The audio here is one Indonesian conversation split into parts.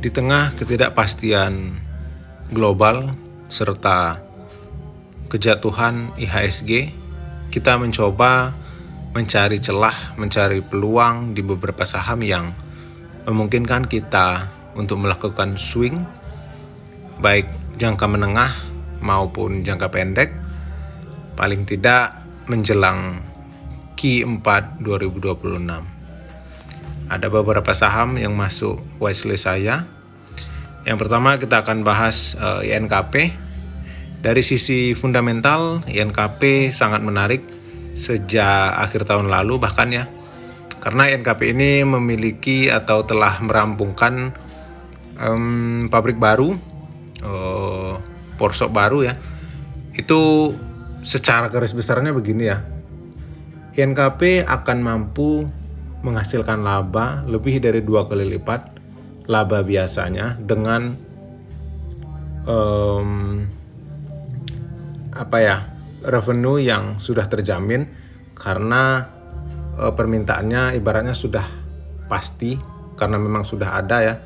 Di tengah ketidakpastian global serta kejatuhan IHSG, kita mencoba mencari celah, mencari peluang di beberapa saham yang memungkinkan kita untuk melakukan swing, baik jangka menengah maupun jangka pendek, paling tidak menjelang Q4 2026. Ada beberapa saham yang masuk wishlist saya. Yang pertama kita akan bahas INKP. Dari sisi fundamental, INKP sangat menarik sejak akhir tahun lalu bahkan ya. Karena INKP ini memiliki atau telah merampungkan pabrik baru, porsok baru ya. Itu secara garis besarnya begini ya. INKP akan mampu menghasilkan laba lebih dari 2 kali lipat laba biasanya dengan revenue yang sudah terjamin karena permintaannya ibaratnya sudah pasti karena memang sudah ada ya.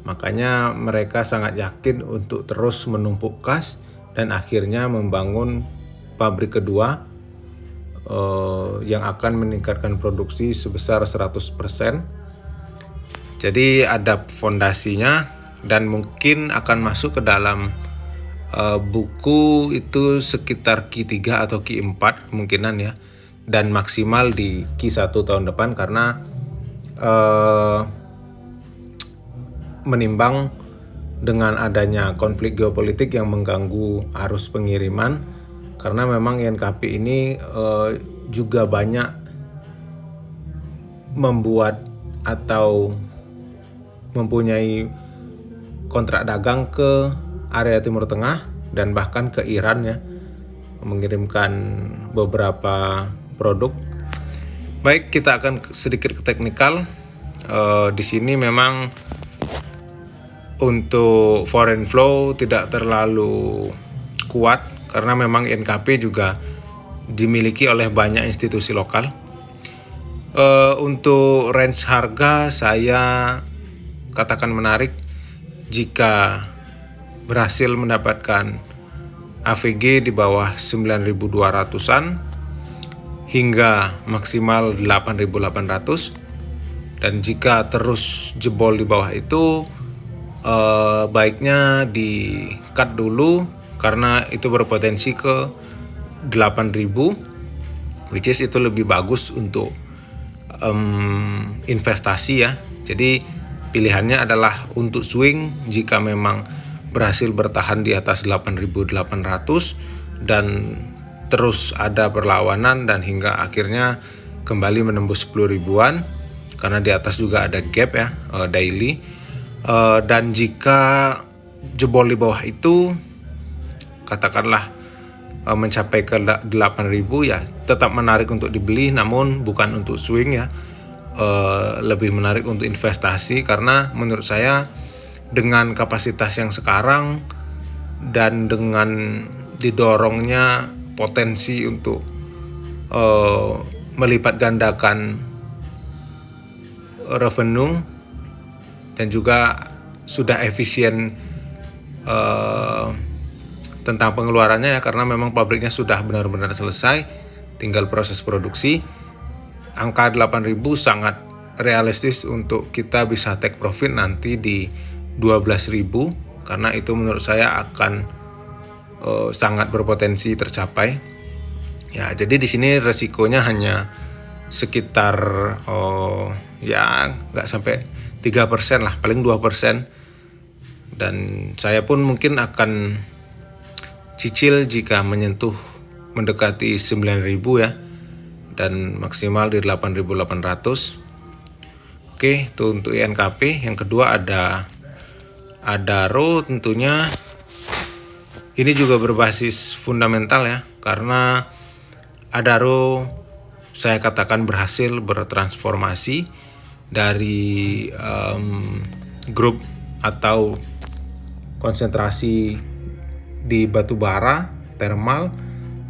Makanya mereka sangat yakin untuk terus menumpuk kas dan akhirnya membangun pabrik kedua yang akan meningkatkan produksi sebesar 100%. Jadi ada fondasinya dan mungkin akan masuk ke dalam buku itu sekitar Q3 atau Q4 kemungkinan ya, dan maksimal di Q1 tahun depan karena menimbang dengan adanya konflik geopolitik yang mengganggu arus pengiriman. Karena memang INKP ini juga banyak membuat atau mempunyai kontrak dagang ke area Timur Tengah dan bahkan ke Iran ya, mengirimkan beberapa produk. Baik, kita akan sedikit ke teknikal. Di sini memang untuk foreign flow tidak terlalu kuat karena memang INKP juga dimiliki oleh banyak institusi lokal. Untuk range harga saya katakan menarik jika berhasil mendapatkan AVG di bawah 9.200-an hingga maksimal 8.800, dan jika terus jebol di bawah itu baiknya di cut dulu karena itu berpotensi ke 8.000, which is itu lebih bagus untuk investasi ya. Jadi pilihannya adalah untuk swing jika memang berhasil bertahan di atas 8.800 dan terus ada perlawanan dan hingga akhirnya kembali menembus 10 ribuan karena di atas juga ada gap ya daily. Dan jika jebol di bawah itu katakanlah mencapai ke 8.000 ya, tetap menarik untuk dibeli namun bukan untuk swing ya. Lebih menarik untuk investasi karena menurut saya dengan kapasitas yang sekarang dan dengan didorongnya potensi untuk melipat gandakan revenue dan juga sudah efisien tentang pengeluarannya ya, karena memang pabriknya sudah benar-benar selesai, tinggal proses produksi. Angka 8.000 sangat realistis untuk kita bisa take profit nanti di 12.000 karena itu menurut saya akan sangat berpotensi tercapai. Ya, jadi di sini resikonya hanya sekitar ya nggak sampai 3% lah, paling 2%. Dan saya pun mungkin akan cicil jika menyentuh mendekati 9.000 ya, dan maksimal di 8.800. Oke, itu untuk INKP. Yang kedua ada Adaro, tentunya ini juga berbasis fundamental ya, karena Adaro saya katakan berhasil bertransformasi dari grup atau konsentrasi di batu bara thermal.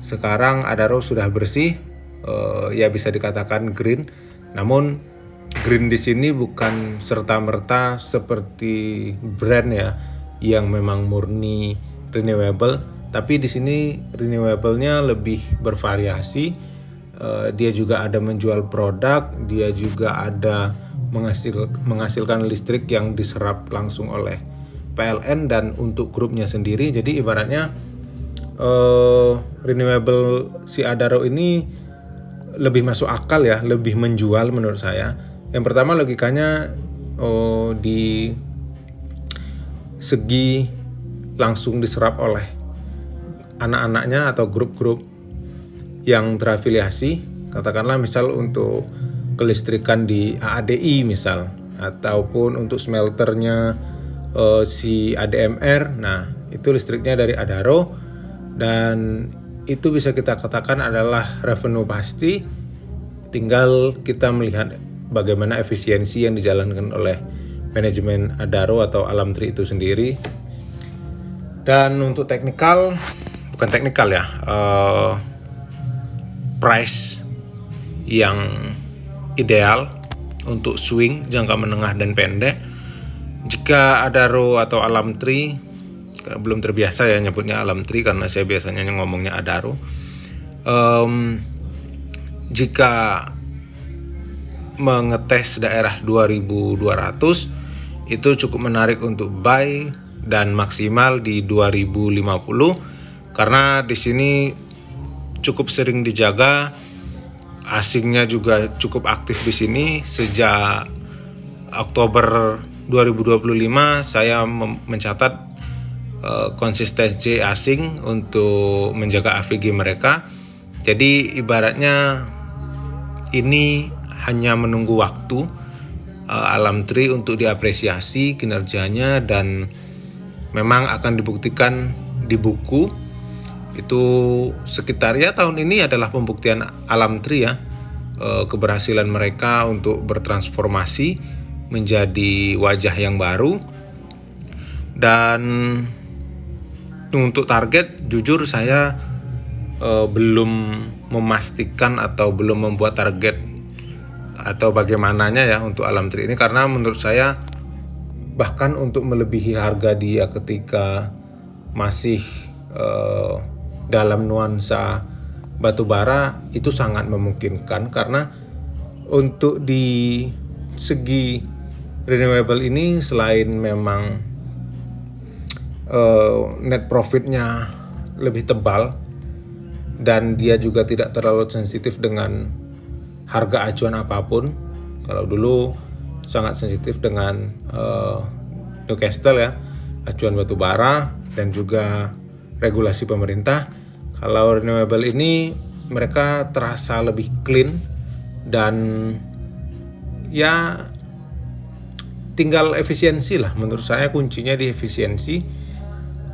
Sekarang Adaro sudah bersih, ya bisa dikatakan green. Namun green di sini bukan serta-merta seperti brand ya yang memang murni renewable, tapi di sini renewable-nya lebih bervariasi. Dia juga ada menjual produk, dia juga ada menghasilkan listrik yang diserap langsung oleh PLN dan untuk grupnya sendiri. Jadi ibaratnya renewable si Adaro ini lebih masuk akal ya, lebih menjual menurut saya. Yang pertama logikanya di segi langsung diserap oleh anak-anaknya atau grup-grup yang terafiliasi, katakanlah misal untuk kelistrikan di AADI misal, ataupun untuk smelternya si ADMR. Nah itu listriknya dari Adaro, dan itu bisa kita katakan adalah revenue pasti. Tinggal kita melihat bagaimana efisiensi yang dijalankan oleh manajemen Adaro atau Alam Tri itu sendiri. Dan untuk teknikal, bukan teknikal ya, price yang ideal untuk swing jangka menengah dan pendek. Jika Adaro atau Alam Tri, belum terbiasa ya nyebutnya Alam Tri karena saya biasanya ngomongnya Adaro. Jika mengetes daerah 2200 itu cukup menarik untuk buy dan maksimal di 2050 karena di sini cukup sering dijaga. Asingnya juga cukup aktif di sini. Sejak Oktober 2025 saya mencatat konsistensi asing untuk menjaga AVG mereka. Jadi ibaratnya ini hanya menunggu waktu Alam Tri untuk diapresiasi kinerjanya, dan memang akan dibuktikan di buku. Itu sekitar ya tahun ini adalah pembuktian Alam Tri ya, keberhasilan mereka untuk bertransformasi menjadi wajah yang baru. Dan untuk target, jujur saya belum memastikan atau belum membuat target atau bagaimananya ya untuk Alam Tri ini, karena menurut saya bahkan untuk melebihi harga dia ketika masih dalam nuansa batubara itu sangat memungkinkan, karena untuk di segi renewable ini selain memang net profitnya lebih tebal dan dia juga tidak terlalu sensitif dengan harga acuan apapun. Kalau dulu sangat sensitif dengan Newcastle ya, acuan batubara dan juga regulasi pemerintah. Kalau renewable ini mereka terasa lebih clean, dan ya tinggal efisiensi lah. Menurut saya kuncinya di efisiensi,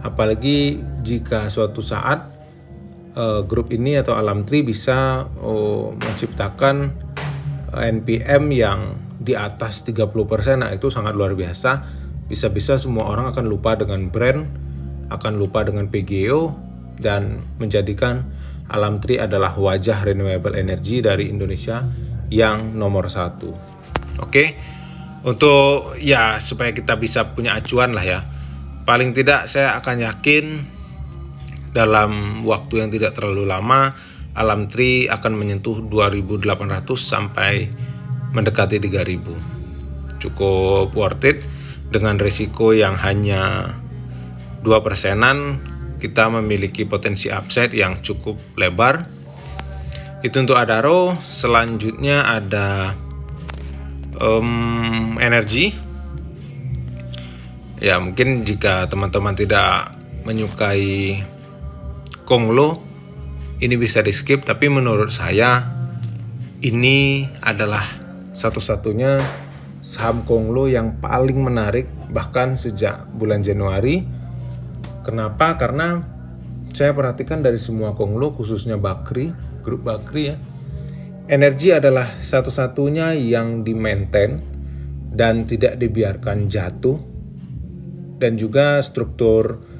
apalagi jika suatu saat grup ini atau Alam Tri bisa menciptakan NPM yang di atas 30%. Nah itu sangat luar biasa. Bisa-bisa semua orang akan lupa dengan brand, akan lupa dengan PGO, dan menjadikan Alam Tri adalah wajah renewable energy dari Indonesia yang nomor 1. Oke, untuk ya supaya kita bisa punya acuan lah ya. Paling tidak saya akan yakin dalam waktu yang tidak terlalu lama Alam Tri akan menyentuh 2.800 sampai mendekati 3.000. Cukup worth it dengan risiko yang hanya 2%. Kita memiliki potensi upside yang cukup lebar. Itu untuk Adaro. Selanjutnya ada energi. Ya mungkin jika teman-teman tidak menyukai Konglo, ini bisa di skip, tapi menurut saya ini adalah satu-satunya saham Konglo yang paling menarik bahkan sejak bulan Januari. Kenapa? Karena saya perhatikan dari semua Konglo, khususnya Bakri, grup Bakri ya, energi adalah satu-satunya yang di-maintain dan tidak dibiarkan jatuh, dan juga struktur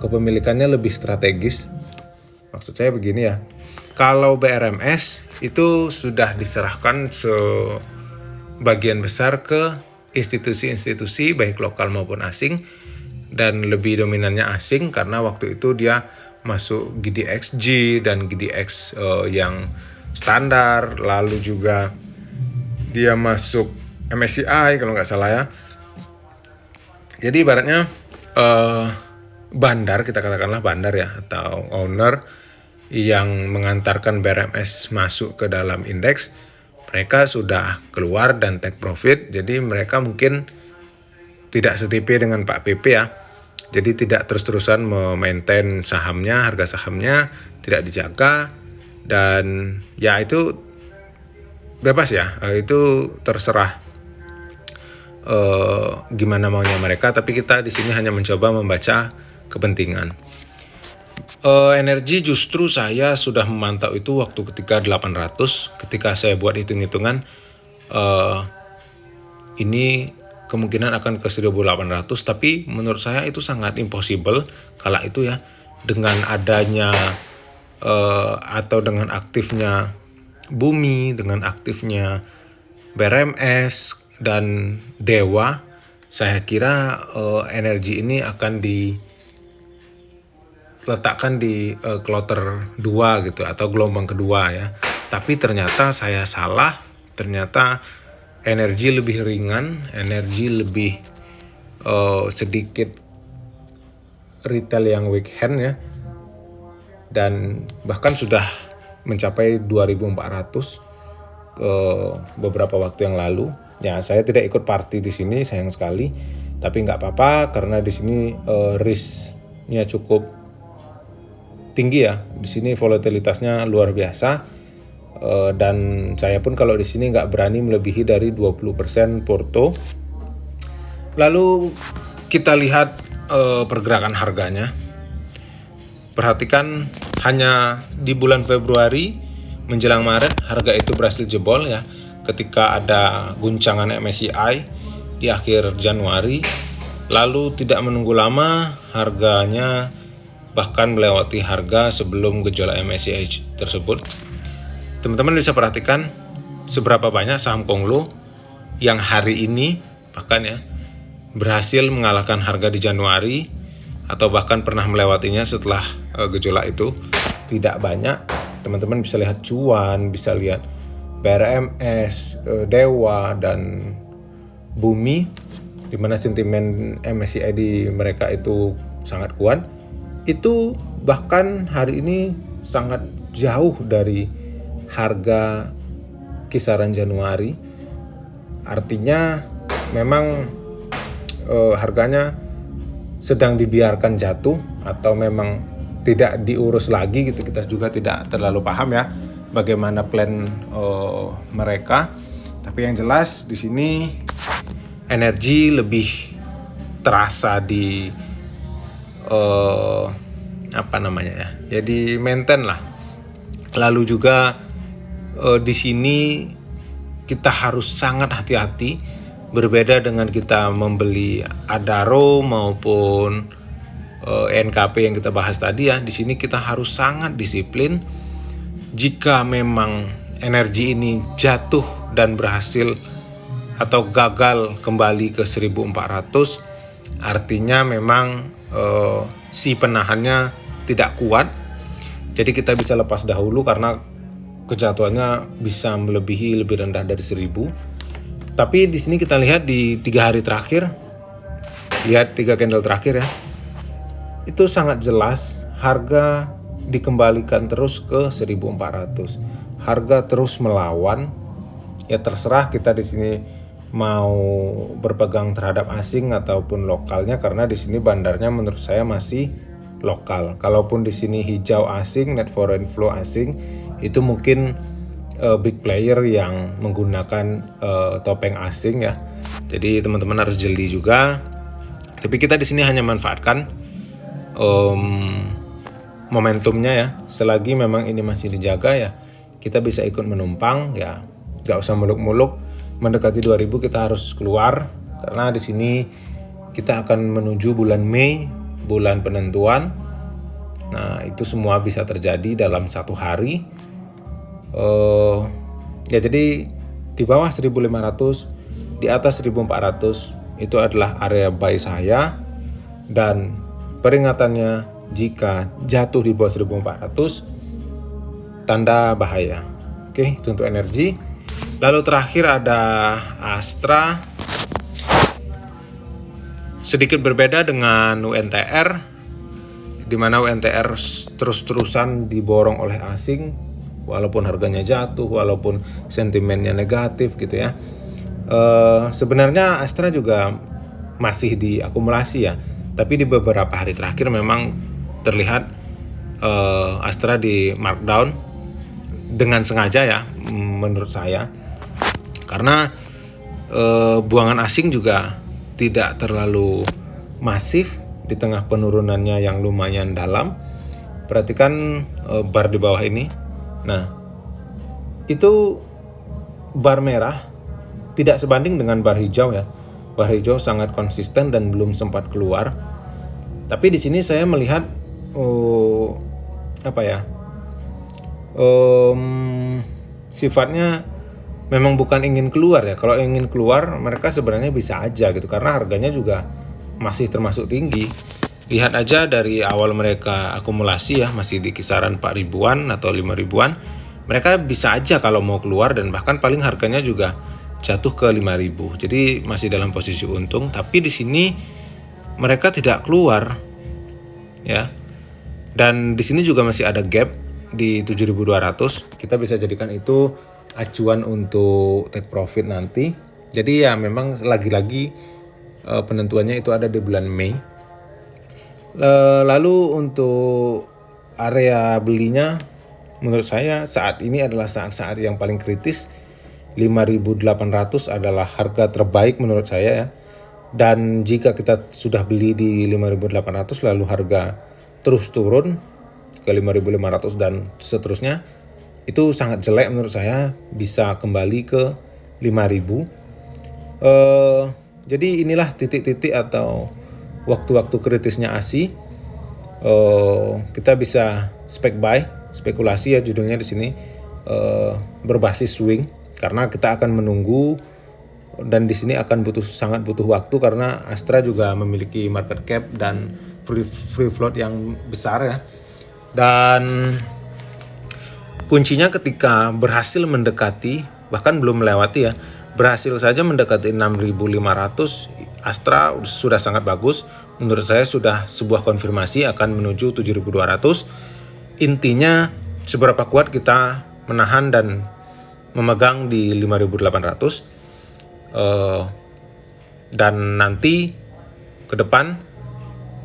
kepemilikannya lebih strategis. Maksud saya begini ya, kalau BRMS itu sudah diserahkan sebagian besar ke institusi-institusi baik lokal maupun asing, dan lebih dominannya asing karena waktu itu dia masuk GDXG dan GDX yang standar, lalu juga dia masuk MSCI kalau nggak salah ya. Jadi ibaratnya bandar, kita katakanlah bandar ya, atau owner yang mengantarkan BRMS masuk ke dalam indeks, mereka sudah keluar dan take profit. Jadi mereka mungkin tidak setipe dengan Pak PP ya. Jadi tidak terus-terusan memaintain sahamnya, harga sahamnya tidak dijaga, dan ya itu bebas ya, itu terserah gimana maunya mereka. Tapi kita di sini hanya mencoba membaca kepentingan. Energi justru saya sudah memantau itu waktu ketika 800, ketika saya buat hitung-hitungan ini kemungkinan akan ke 1800, tapi menurut saya itu sangat impossible kala itu ya, dengan adanya atau dengan aktifnya Bumi, dengan aktifnya BRMS dan Dewa, saya kira energi ini akan diletakkan di kloter 2 gitu, atau gelombang kedua ya. Tapi ternyata saya salah, ternyata energi lebih ringan, energi lebih sedikit retail yang weekend ya, dan bahkan sudah mencapai 2400 beberapa waktu yang lalu. Ya, saya tidak ikut party di sini, sayang sekali, tapi nggak apa-apa karena di sini risknya cukup tinggi ya. Di sini volatilitasnya luar biasa. Dan saya pun kalau di sini nggak berani melebihi dari 20% porto. Lalu kita lihat pergerakan harganya. Perhatikan, hanya di bulan Februari menjelang Maret harga itu berhasil jebol ya, ketika ada guncangan MSCI di akhir Januari. Lalu tidak menunggu lama harganya bahkan melewati harga sebelum gejolak MSCI tersebut. Teman-teman bisa perhatikan seberapa banyak saham Konglo yang hari ini bahkan ya berhasil mengalahkan harga di Januari, atau bahkan pernah melewatinya setelah gejolak itu. Tidak banyak. Teman-teman bisa lihat Cuan, bisa lihat BRMS, Dewa, dan Bumi, di mana sentimen MSCI di mereka itu sangat kuat. Itu bahkan hari ini sangat jauh dari harga kisaran Januari. Artinya memang harganya sedang dibiarkan jatuh atau memang tidak diurus lagi gitu. Kita juga tidak terlalu paham ya bagaimana plan mereka. Tapi yang jelas di sini energi lebih terasa di jadi maintain lah. Lalu juga di sini kita harus sangat hati-hati, berbeda dengan kita membeli Adaro maupun NKP yang kita bahas tadi ya. Di sini kita harus sangat disiplin. Jika memang energi ini jatuh dan berhasil atau gagal kembali ke 1400, artinya memang si penahannya tidak kuat. Jadi kita bisa lepas dahulu karena kejatuhannya bisa melebihi lebih rendah dari 1000. Tapi di sini kita lihat di 3 hari terakhir, lihat 3 candle terakhir ya, itu sangat jelas harga dikembalikan terus ke 1400. Harga terus melawan. Ya terserah kita di sini mau berpegang terhadap asing ataupun lokalnya, karena di sini bandarnya menurut saya masih lokal. Kalaupun di sini hijau asing, net foreign flow asing, itu mungkin big player yang menggunakan topeng asing ya. Jadi teman-teman harus jeli juga. Tapi kita di sini hanya manfaatkan momentumnya ya. Selagi memang ini masih dijaga ya, kita bisa ikut menumpang ya. Gak usah muluk-muluk. Mendekati 2000 kita harus keluar, karena di sini kita akan menuju bulan Mei, bulan penentuan. Nah itu semua bisa terjadi dalam satu hari. Ya jadi di bawah 1500, di atas 1400 itu adalah area buy saya, dan peringatannya jika jatuh di bawah 1400 tanda bahaya. Oke, itu untuk energi. Lalu terakhir ada Astra. Sedikit berbeda dengan UNTR, di mana UNTR terus-terusan diborong oleh asing walaupun harganya jatuh, walaupun sentimennya negatif gitu ya. Sebenarnya Astra juga masih diakumulasi ya, tapi di beberapa hari terakhir memang terlihat Astra di markdown dengan sengaja ya, menurut saya, karena buangan asing juga tidak terlalu masif di tengah penurunannya yang lumayan dalam. Perhatikan bar di bawah ini. Nah, itu bar merah tidak sebanding dengan bar hijau ya. Bar hijau sangat konsisten dan belum sempat keluar. Tapi di sini saya melihat sifatnya memang bukan ingin keluar ya. Kalau ingin keluar mereka sebenarnya bisa aja gitu, karena harganya juga masih termasuk tinggi. Lihat aja dari awal mereka akumulasi ya, masih di kisaran 4 ribuan atau 5 ribuan. Mereka bisa aja kalau mau keluar, dan bahkan paling harganya juga jatuh ke 5.000. Jadi masih dalam posisi untung, tapi di sini mereka tidak keluar ya. Dan di sini juga masih ada gap di 7.200. Kita bisa jadikan itu acuan untuk take profit nanti. Jadi ya memang lagi-lagi penentuannya itu ada di bulan Mei. Lalu untuk area belinya, menurut saya saat ini adalah saat-saat yang paling kritis. 5.800 adalah harga terbaik menurut saya ya. Dan jika kita sudah beli di 5.800 lalu harga terus turun ke 5.500 dan seterusnya, itu sangat jelek menurut saya, bisa kembali ke 5.000. Jadi inilah titik-titik atau waktu-waktu kritisnya ASI. Kita bisa spek buy, spekulasi ya judulnya di sini, berbasis swing, karena kita akan menunggu, dan di sini akan sangat butuh waktu karena Astra juga memiliki market cap dan free float yang besar ya. Dan kuncinya ketika berhasil mendekati, bahkan belum melewati ya, berhasil saja mendekati 6.500, Astra sudah sangat bagus. Menurut saya sudah sebuah konfirmasi akan menuju 7.200. Intinya seberapa kuat kita menahan dan memegang di 5.800. Dan nanti ke depan,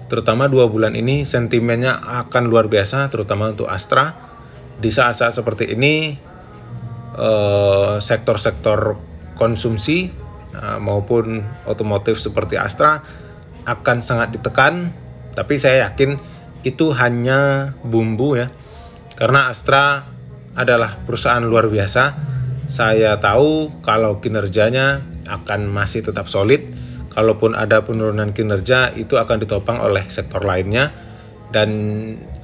terutama 2 bulan ini, sentimennya akan luar biasa, terutama untuk Astra. Di saat-saat seperti ini, sektor-sektor konsumsi maupun otomotif seperti Astra akan sangat ditekan. Tapi saya yakin itu hanya bumbu ya, karena Astra adalah perusahaan luar biasa. Saya tahu kalau kinerjanya akan masih tetap solid. Kalaupun ada penurunan kinerja, itu akan ditopang oleh sektor lainnya, dan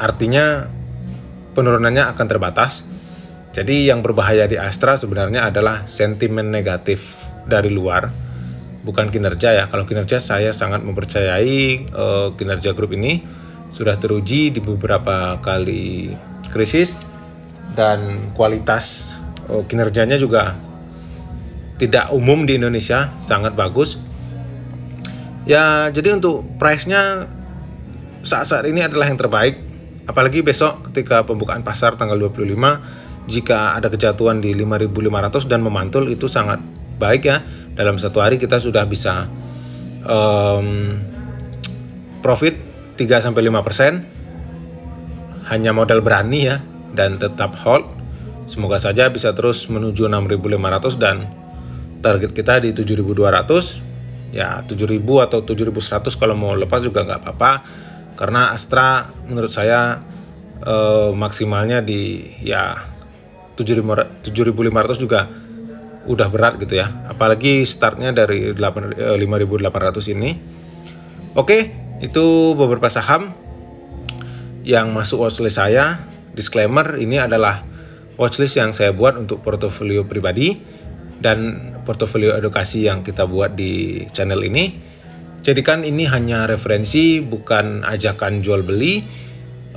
artinya penurunannya akan terbatas. Jadi yang berbahaya di Astra sebenarnya adalah sentimen negatif dari luar, bukan kinerja ya. Kalau kinerja saya sangat mempercayai kinerja grup ini sudah teruji di beberapa kali krisis, dan kualitas kinerjanya juga tidak umum di Indonesia, sangat bagus. Ya, jadi untuk price-nya saat-saat ini adalah yang terbaik. Apalagi besok ketika pembukaan pasar tanggal 25, jika ada kejatuhan di 5.500 dan memantul, itu sangat baik ya. Dalam satu hari kita sudah bisa profit 3-5%. Hanya modal berani ya, dan tetap hold. Semoga saja bisa terus menuju 6.500 dan target kita di 7.200. Ya 7.000 atau 7.100 kalau mau lepas juga nggak apa-apa, karena Astra menurut saya maksimalnya di ya 7.500 juga udah berat gitu ya, apalagi startnya dari 5.800 ini. Oke, itu beberapa saham yang masuk watchlist saya. Disclaimer, ini adalah watchlist yang saya buat untuk portofolio pribadi, dan portofolio edukasi yang kita buat di channel ini. Jadikan ini hanya referensi, bukan ajakan jual beli.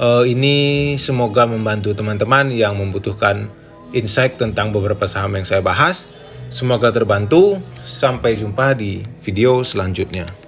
Ini semoga membantu teman-teman yang membutuhkan insight tentang beberapa saham yang saya bahas. Semoga terbantu. Sampai jumpa di video selanjutnya.